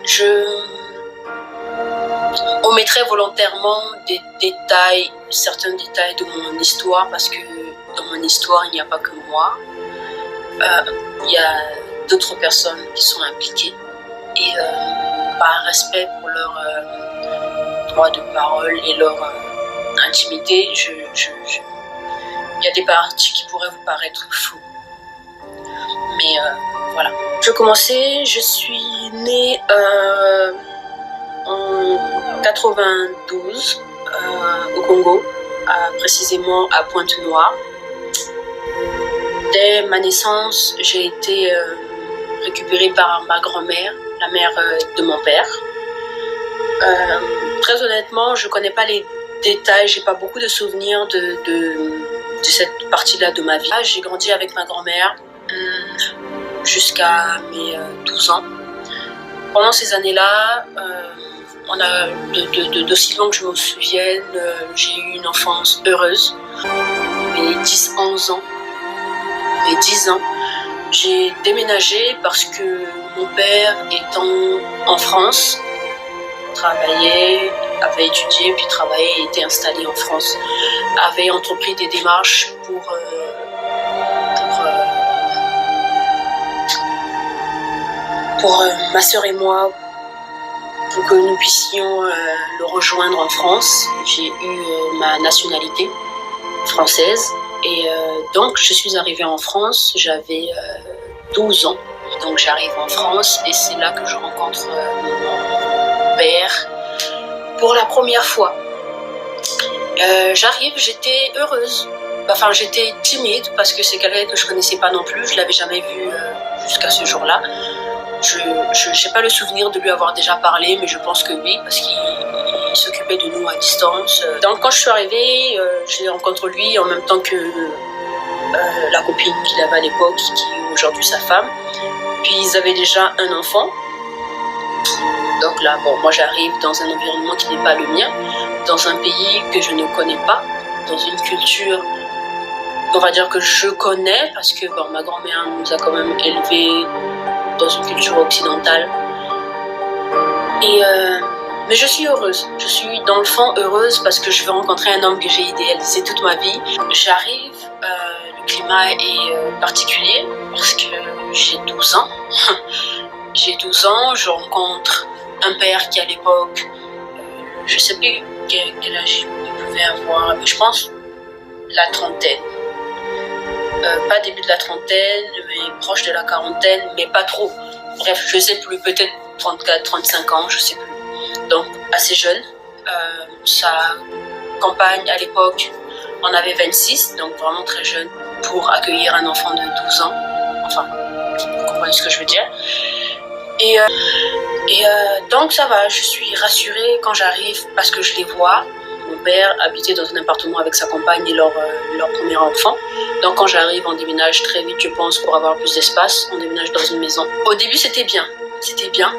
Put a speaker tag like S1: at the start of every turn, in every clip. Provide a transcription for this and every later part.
S1: Je omettrai volontairement certains détails de mon histoire parce que dans mon histoire, il n'y a pas que moi. Il y a d'autres personnes qui sont impliquées et par respect pour leur droit de parole et leur intimité, il y a des parties qui pourraient vous paraître floues. Mais voilà. Je suis née en 92 au Congo, précisément à Pointe-Noire. Dès ma naissance, j'ai été récupérée par ma grand-mère, la mère de mon père. Très honnêtement, je ne connais pas les détails, j'ai pas beaucoup de souvenirs de cette partie-là de ma vie. J'ai grandi avec ma grand-mère jusqu'à mes 12 ans. Pendant ces années-là, d'aussi loin que je me souvienne, j'ai eu une enfance heureuse. Mes 10-11 ans, mes 10 ans, j'ai déménagé parce que mon père étant en France, avait étudié, puis travaillé et était installé en France, avait entrepris des démarches pour ma sœur et moi, pour que nous puissions le rejoindre en France. J'ai eu ma nationalité française et donc je suis arrivée en France, j'avais 12 ans. Donc j'arrive en France et c'est là que je rencontre mon père pour la première fois. J'arrive, j'étais heureuse. Enfin, j'étais timide parce que c'est quelqu'un que je connaissais pas non plus. Je l'avais jamais vu jusqu'à ce jour-là. Je n'ai pas le souvenir de lui avoir déjà parlé, mais je pense que oui, parce qu'il s'occupait de nous à distance. Donc quand je suis arrivée, je l'ai rencontré lui en même temps que la copine qu'il avait à l'époque, qui est aujourd'hui sa femme. Puis ils avaient déjà un enfant. Donc là, moi j'arrive dans un environnement qui n'est pas le mien, dans un pays que je ne connais pas, dans une culture, on va dire que je connais, parce que ma grand-mère nous a quand même élevés dans une culture occidentale. Mais je suis heureuse. Je suis dans le fond heureuse parce que je vais rencontrer un homme que j'ai idéalisé toute ma vie. J'arrive, le climat est particulier parce que j'ai 12 ans. J'ai 12 ans, je rencontre un père qui à l'époque, je ne sais plus quel âge il pouvait avoir, mais je pense la trentaine. Pas début de la trentaine, mais proche de la quarantaine, mais pas trop. Bref, je sais plus, peut-être 34, 35 ans, je sais plus. Donc, assez jeune. Sa compagne, à l'époque, on avait 26, donc vraiment très jeune, pour accueillir un enfant de 12 ans. Enfin, vous comprenez ce que je veux dire. Et donc, ça va, je suis rassurée quand j'arrive parce que je les vois. Mon père habitait dans un appartement avec sa compagne et leur premier enfant. Donc quand j'arrive, on déménage très vite, je pense, pour avoir plus d'espace. On déménage dans une maison. Au début, c'était bien. C'était bien.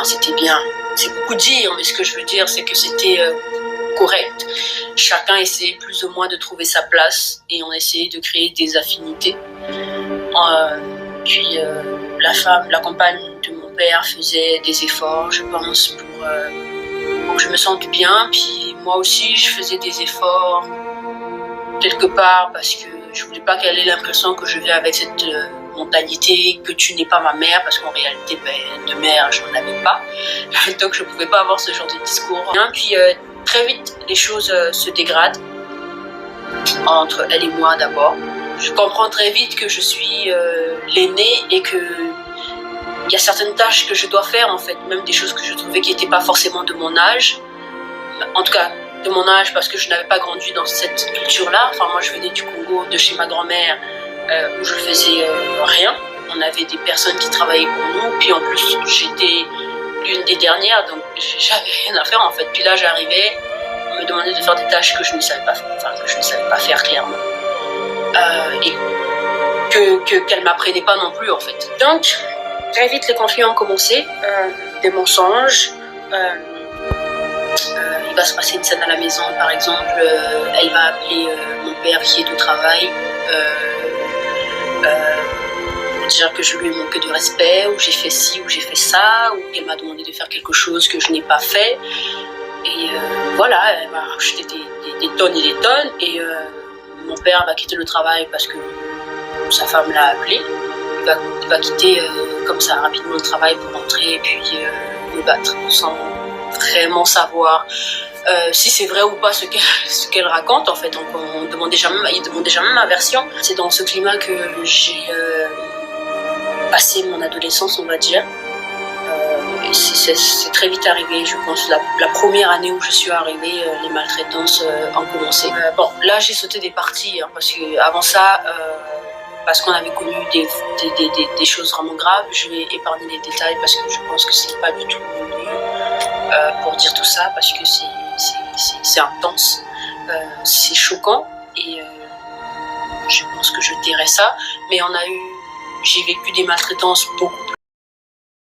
S1: C'était bien. C'est beaucoup dire, mais ce que je veux dire, c'est que c'était correct. Chacun essayait plus ou moins de trouver sa place et on essayait de créer des affinités. Puis la compagne de mon père faisait des efforts, je pense, pour que je me sente bien. Puis moi aussi, je faisais des efforts quelque part parce que je voulais pas qu'elle ait l'impression que je vais avec cette mentalité que tu n'es pas ma mère, parce qu'en réalité, de mère, je n'en avais pas. Donc je pouvais pas avoir ce genre de discours. Puis très vite, les choses se dégradent entre elle et moi d'abord. Je comprends très vite que je suis l'aînée et que il y a certaines tâches que je dois faire, en fait, même des choses que je trouvais qui n'étaient pas forcément de mon âge. En tout cas, de mon âge, parce que je n'avais pas grandi dans cette culture-là. Enfin, moi, je venais du Congo, de chez ma grand-mère, où je faisais rien. On avait des personnes qui travaillaient pour nous. Puis en plus, j'étais l'une des dernières, donc j'avais rien à faire, en fait. Puis là, j'arrivais, on me demandait de faire des tâches que je ne savais pas faire, que je ne savais pas faire clairement. Et qu'elle ne m'apprenait pas non plus, en fait. Donc, très vite, les conflits ont commencé, des mensonges. Il va se passer une scène à la maison, par exemple. Elle va appeler mon père qui est au travail, dire que je lui ai manqué de respect, ou j'ai fait ci, ou j'ai fait ça, ou qu'elle m'a demandé de faire quelque chose que je n'ai pas fait. Et voilà, elle m'a racheté des tonnes et des tonnes. Et mon père va quitter le travail parce que sa femme l'a appelé. Il va quitter comme ça rapidement le travail pour rentrer et puis me battre sans vraiment savoir si c'est vrai ou pas ce qu'elle raconte en fait. Donc il demande déjà même ma version. C'est dans ce climat que j'ai passé mon adolescence, on va dire. C'est très vite arrivé, je pense. La première année où je suis arrivée, les maltraitances ont commencé. Bon, là j'ai sauté des parties parce qu'avant ça, parce qu'on avait connu des choses vraiment graves, je vais épargner les détails parce que je pense que c'est pas du tout le lieu pour dire tout ça, parce que c'est intense, c'est choquant et je pense que je dirais ça. Mais j'ai vécu des maltraitances beaucoup